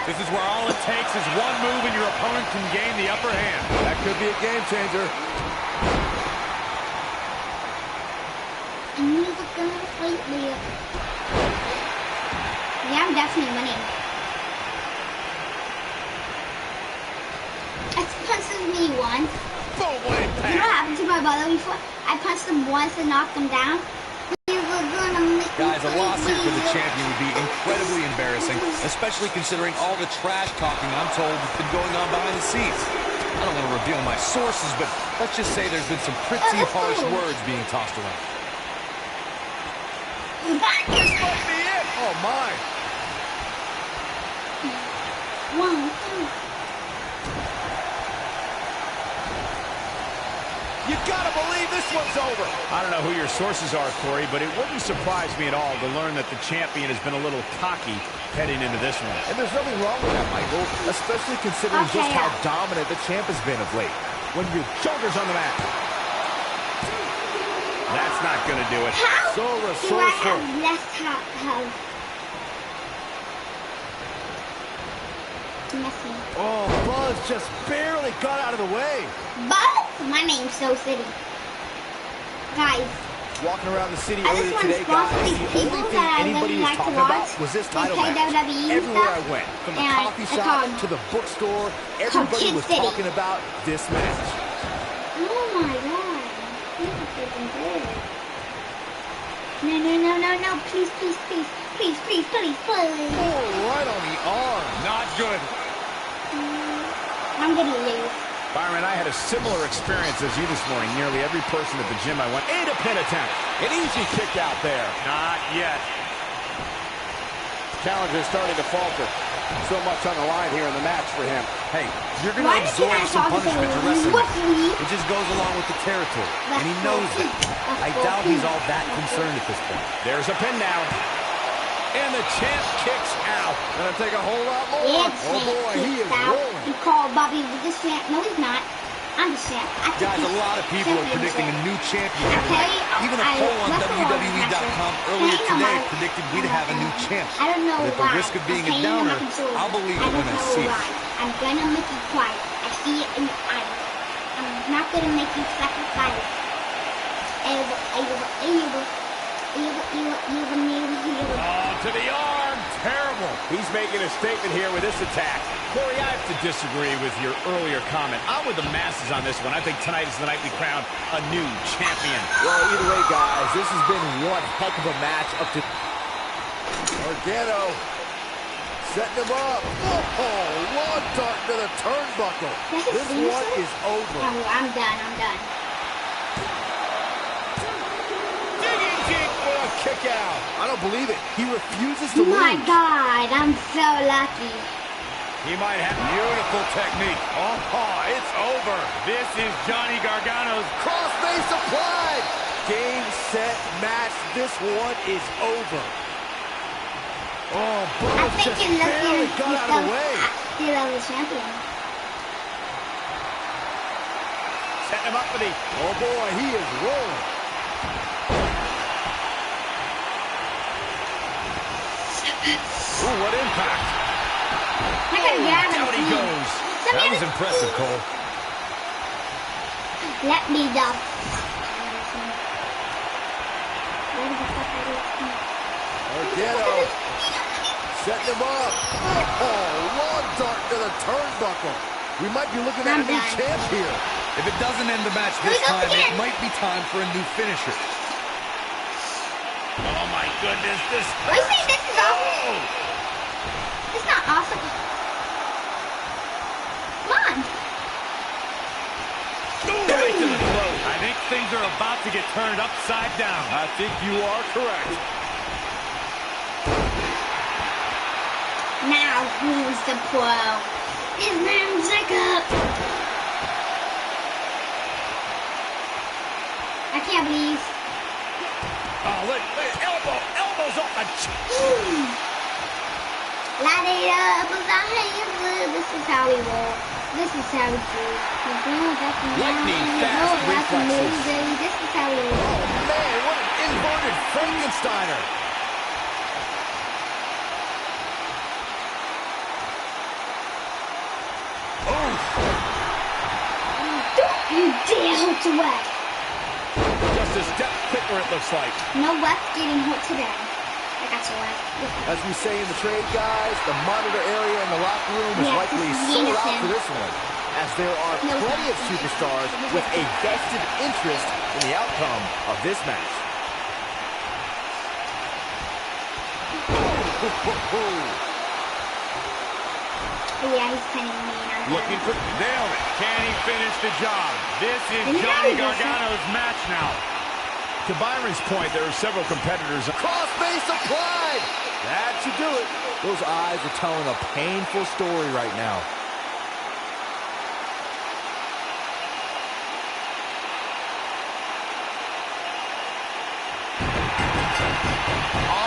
This is where all it takes is one move and your opponent can gain the upper hand. That could be a game changer. And he's gonna fight me. Yeah, I'm definitely winning. I punched me once. Boom, what impact. You know what happened to my brother before? I punched him once and knocked him down. Guys, a loss here for the champion would be incredibly embarrassing, especially considering all the trash talking I'm told has been going on behind the scenes. I don't want to reveal my sources, but let's just say there's been some pretty harsh words being tossed around. This might be it! Oh, my! 1, 2. You gotta believe this one's over. I don't know who your sources are, Corey, but it wouldn't surprise me at all to learn that the champion has been a little cocky heading into this one. And there's nothing wrong with that, Michael, especially considering just how dominant the champ has been of late. When your shoulders on the mat. That's not going to do it. How so do I have less health? Messy. Oh, Buzz just barely got out of the way. Buzz? My name's So City. Guys. Walking around the city I earlier just today, want guys, these the people only thing that I anybody really was like to talking about watch. was this They title play match. WWE and Everywhere stuff. I went, from the And coffee it's shop called to the bookstore, everybody was Kid City. talking about this match. Oh my god. This is freaking good. No. Please. Please. Oh, right on the arm. Not good. I'm gonna lose. Byron, I had a similar experience as you this morning. Nearly every person at the gym I went, ate a pin attempt. An easy kick out there. Not yet. Challenger's starting to falter. So much on the line here in the match for him. Hey, you're going to absorb some punishment to wrestling. It just goes along with the territory, and he knows that. I doubt he's all that concerned at this point. There's a pin now. And the champ kicks out. Gonna take a whole lot more. Oh boy, he is rolling. You call Bobby the champ. No, he's not. I'm the champ. Guys, a lot of people are predicting a new champion here tonight. Even a poll on WWE.com earlier today predicted we'd have a new champ. I don't know why. At the risk of being a downer, I'll believe it when I see it. I'm gonna make you quiet. I see it in your eyes. I'm not gonna make you sacrifice. To the arm. Terrible. He's making a statement here with this attack. Corey, I have to disagree with your earlier comment. I'm with the masses on this one. I think tonight is the night we crown a new champion. Well, either way, guys, this has been one heck of a match up to... Organo setting him up. Oh, long dart to the turnbuckle. This one is over. I'm done. Kick out. I don't believe it. He refuses to lose. My God, I'm so lucky. He might have beautiful technique. Oh, it's over. This is Johnny Gargano's crossface applied. Game, set, match. This one is over. Oh, Buzz just barely got out of the way. Still the champion. Setting him up for the... Oh, boy, he is rolling. Ooh, what impact. Down he goes. That was impressive, Cole. Let me go. Organo setting him up. Oh, long dart to the turnbuckle. We might be looking at a new champ here. If it doesn't end the match this time, it might be time for a new finisher. Oh, my goodness. This is awesome. It's not awesome. Come on. Right to the throat. I think things are about to get turned upside down. I think you are correct. Now, who's the pro? His name's Jacob. I can't believe. Oh, look, elbows off the Light it up, this is how we roll. This is how we do. Lightning fast reflexes. This is how we roll. Oh man, what an inverted Frankensteiner. You dare hurt to ref. Just a step quicker, it looks like. No ref getting hurt today. I got you, ref. As we say in the trade, guys, the monitor area in the locker room is likely sold out for this one, as there are plenty of superstars with a vested interest in the outcome of this match. Yeah, he's kind of mean. Looking for... Nailed it. Can he finish the job? This is Johnny Gargano's match now. To Byron's point, there are several competitors. Crossface applied! That should do it. Those eyes are telling a painful story right now.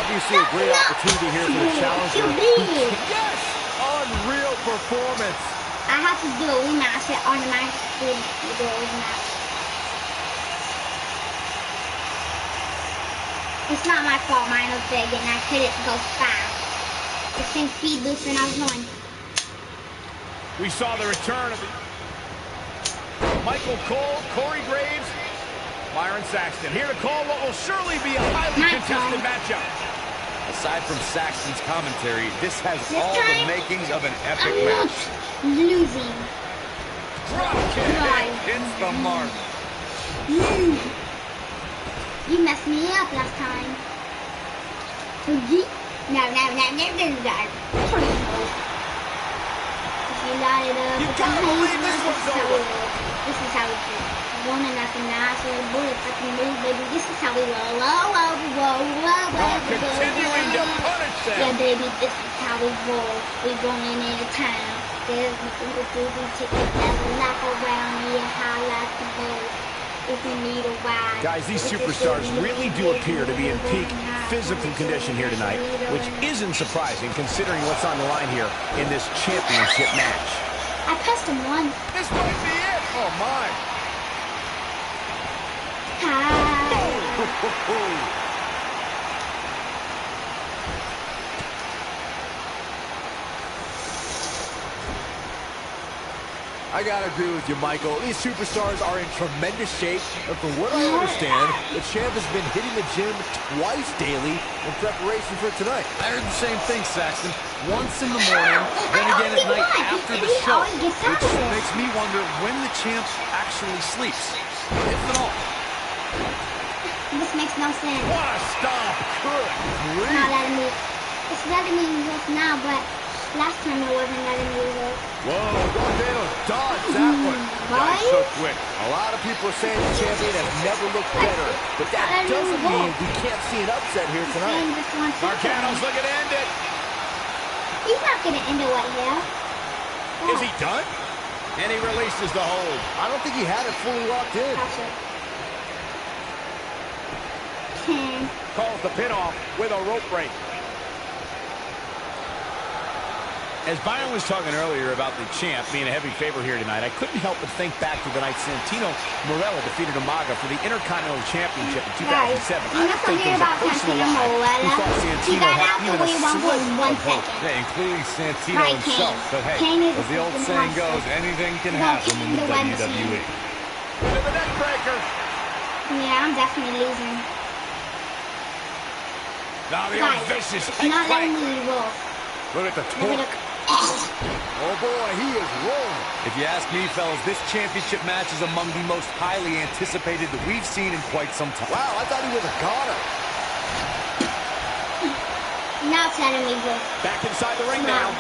Obviously a great opportunity here for the challenger. Yes! Unreal performance. I have to do a rematch on my rematch. It's not my fault, mine was big and I couldn't go fast. The same speed boost and I was going. We saw the return of Michael Cole, Corey Graves, Byron Saxton. Here to call what will surely be a highly contested matchup. Aside from Saxton's commentary, this has all the makings of an epic match. Losing. Drop kick hits the mark. You messed me up last time. No. If you line it up, you gotta believe this one's over. This is how we do it. 1-0 now, so the bullets I can move, baby. This is how we roll. Continuing to punish them. Yeah, baby, this is how we roll. We going into town. There's nothing to do. We take it down, lap around here, highlight the ball. If we need a ride. Guys, these superstars really do appear to be in peak physical condition here tonight, which isn't surprising considering what's on the line here in this championship match. I pressed him once. This might be it. Oh, my. I gotta agree with you, Michael. These superstars are in tremendous shape, and from what I understand, the champ has been hitting the gym twice daily in preparation for tonight. I heard the same thing, Saxton. Once in the morning, then again at night after the show, which makes me wonder when the champ actually sleeps, if at all. This makes no sense. What a stomp! Good grief! Not letting me. It's letting me look now, but last time it wasn't letting me look. Whoa, Gargano dodged that one. Right? So quick. A lot of people are saying the champion has never looked better, but that doesn't mean we can't see an upset here tonight. Gargano's looking to end it. He's not going to end it right here. Is he done? And he releases the hold. I don't think he had it fully locked in. Calls the pin off with a rope break. As Byron was talking earlier about the champ being a heavy favorite here tonight, I couldn't help but think back to the night Santino Marella defeated Umaga for the Intercontinental Championship in 2007. I don't think there's a person alive who thought Santino had even a sliver of hope. Yeah, including Santino himself. But hey, as the old saying goes, anything can happen in the WWE. Into the neck breaker. Yeah, I'm definitely losing. Now the old vicious head not crank. letting me roll. Look at the torque. Oh boy, he is rolling. If you ask me, fellas, this championship match is among the most highly anticipated that we've seen in quite some time. Wow, I thought he was a goner. Now it's letting me roll. Back inside the ring now.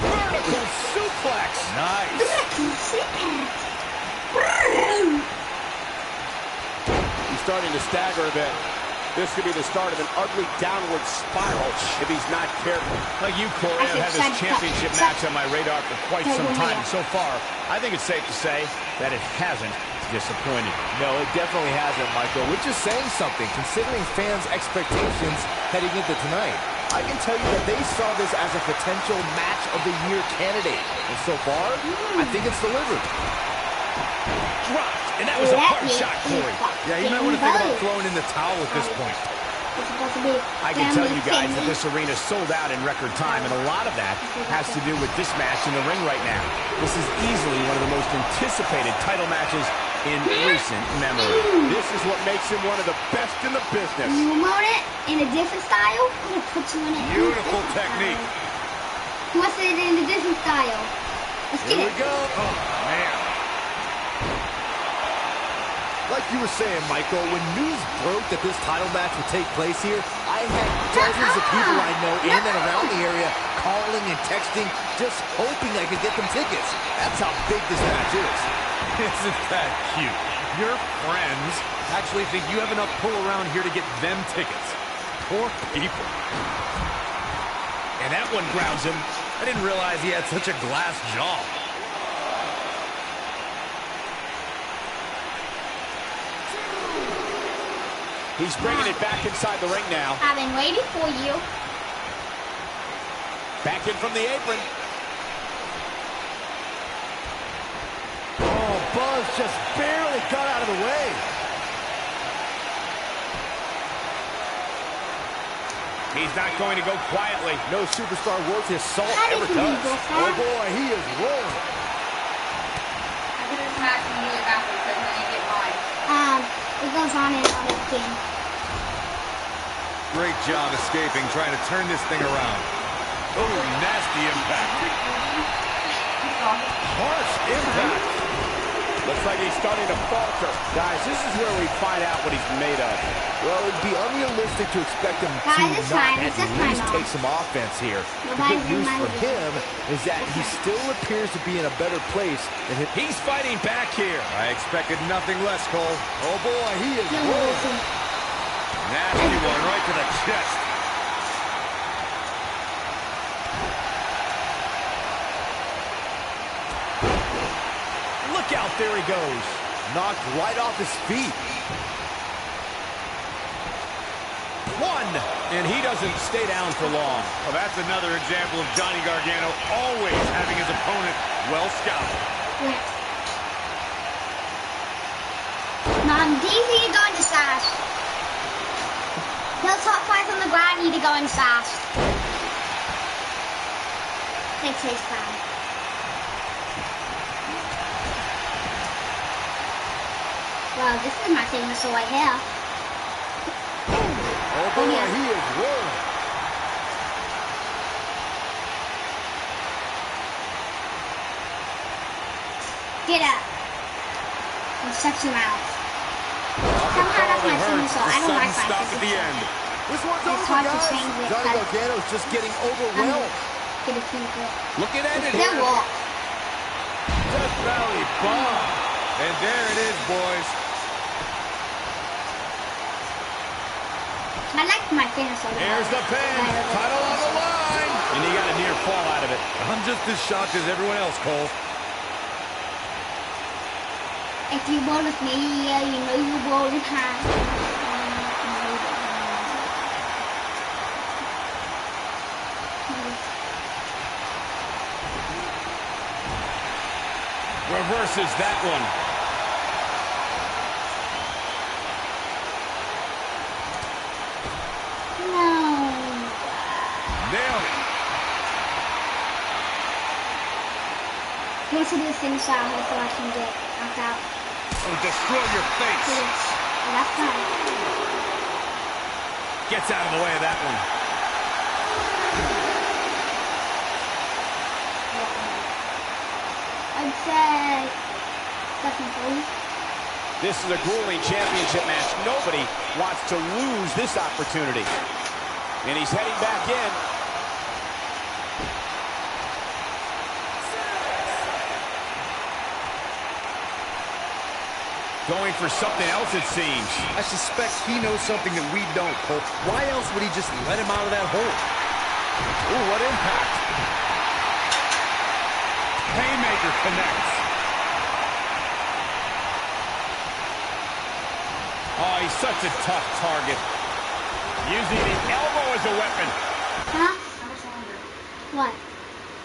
Vertical suplex. Nice. He's starting to stagger a bit. This could be the start of an ugly downward spiral if he's not careful. Like you, Corey, I've had this championship match on my radar for quite some time. So far, I think it's safe to say that it hasn't disappointed. No, it definitely hasn't, Michael, which is saying something, considering fans' expectations heading into tonight. I can tell you that they saw this as a potential match of the year candidate. And so far, I think it's delivered. Dropped, and that was a hard shot, Corey. Yeah, you might want to think about throwing in the towel at this point. It's supposed to be I can tell you guys family that this arena sold out in record time, and a lot of that has to do with this match in the ring right now. This is easily one of the most anticipated title matches in recent memory. This is what makes him one of the best in the business. You want it in a different style? I'm gonna put you in it. Beautiful technique. He wants it in a different style. Let's get Here it. we go. Oh, man. Like you were saying, Michael, when news broke that this title match would take place here, I had dozens of people I know in and around the area calling and texting, just hoping I could get them tickets. That's how big this match is. Isn't that cute? Your friends actually think you have enough pull around here to get them tickets. Poor people. And that one grounds him. I didn't realize he had such a glass jaw. He's bringing it back inside the ring now. I've been waiting for you. Back in from the apron. Oh, Buzz just barely got out of the way. He's not going to go quietly. No superstar worth his salt How ever did you does. go, Oh boy, he is rolling. I did this match immediately after because I didn't get mine. It goes on and on again. Great job escaping, trying to turn this thing around. Oh, nasty impact. Harsh impact. Looks like he's starting to falter. Guys, this is where we find out what he's made of. Well, it'd be unrealistic to expect him Guys, to it's not fine. at It's just least my take some offense here. The Nobody's good news in my for way. him is that he still appears to be in a better place than his... He's fighting back here. I expected nothing less, Cole. Oh boy, he is You're rolling. losing. Nasty one right to the chest. Look out, there he goes. Knocked right off his feet. One, and he doesn't stay down for long. Well, that's another example of Johnny Gargano always having his opponent well scouted. Yeah. Mom, these need to go into fast. Those top fives on the ground need to go in fast. It takes time. Well, this is my famous right here. Oh boy, yeah. he is rolling. Get up. And shut your mouth. Somehow that's my famous I don't like my Stop at the end. This one's It's over, hard to guys. change it, Johnny but- Gargano's just getting overwhelmed. Get a few good. Looking at it Then here. walk. Death Valley bomb. And there it is, boys. I like my famous one. Here's the pin. Title on the line. And he got a near fall out of it. I'm just as shocked as everyone else, Cole. If you roll with me, yeah, you know you roll in high. Reverses that one. No. Nailed it. He wants to do the same style so I can get knocked out. Oh, destroy your face. Well, that's fine. Gets out of the way of that one. I'd say second place. This is a grueling championship match. Nobody wants to lose this opportunity. And he's heading back in. Going for something else, it seems. I suspect he knows something that we don't, Cole. Why else would he just let him out of that hole? Ooh, what impact. Haymaker connects. Oh, he's such a tough target. Using the elbow as a weapon. Huh? What?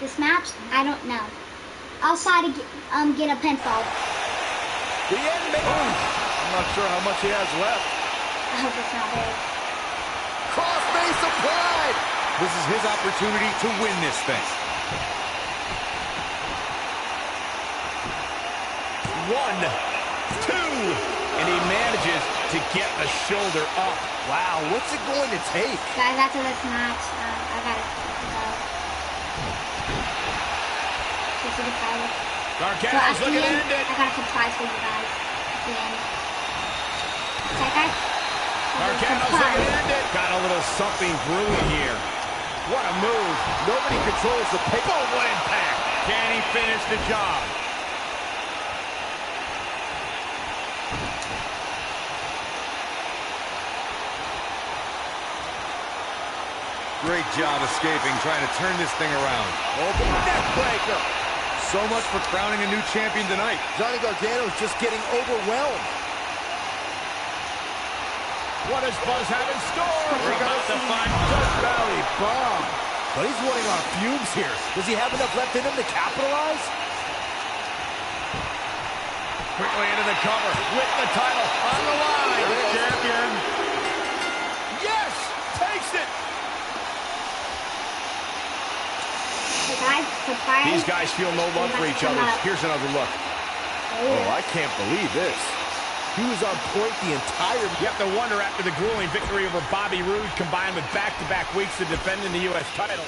This match? I don't know. I'll try to get a pinfall. The end. I'm not sure how much he has left. I hope it's not big. face applied. This is his opportunity to win this thing. 1, 2, and he manages to get the shoulder up. Wow, what's it going to take? Guys, after this match, I gotta go. Gargano's looking to end it. I got a surprise for you guys at the end. Okay, guys? Gargano's looking to end it. Got a little something brewing here. What a move. Nobody controls the pace. Boom, what impact. Can he finish the job? Great job escaping, trying to turn this thing around. Open neck breaker. So much for crowning a new champion tonight. Johnny Gargano's just getting overwhelmed. What does Buzz have in store? We're about to find Belly bomb. But he's running on fumes here. Does he have enough left in him to capitalize? quickly into the cover with the title on the line. The champion. Yes! Takes it! These guys feel no love for each other. Here's another look. Oh, I can't believe this. He was on point the entire... You have to wonder, after the grueling victory over Bobby Roode, combined with back-to-back weeks of defending the U.S. title.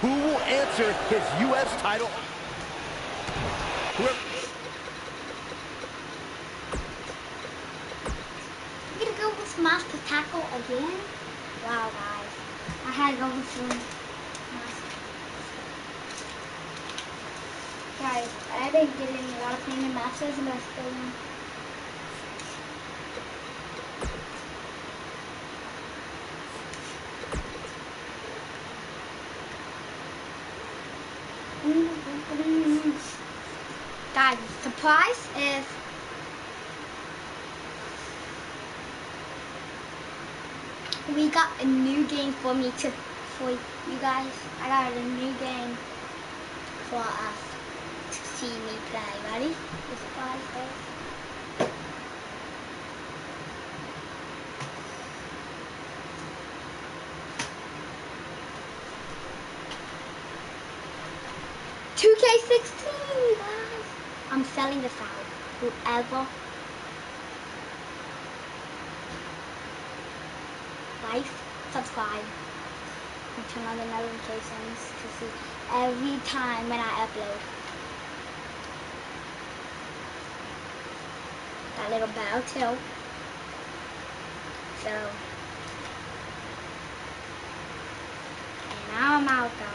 Who will answer his U.S. title? You're gonna go with Master Tackle again? Wow, guys. I had to go with Master. Guys, I've been getting a lot of pain in masters, but I still win. Guys, the prize is we got a new game for you guys. I got a new game for us to see me play. Ready? The surprise is 2K16, guys. I'm selling this out. Whoever likes, subscribe, and turn on the notifications to see every time when I upload. That little bell too. So, and now I'm out, guys.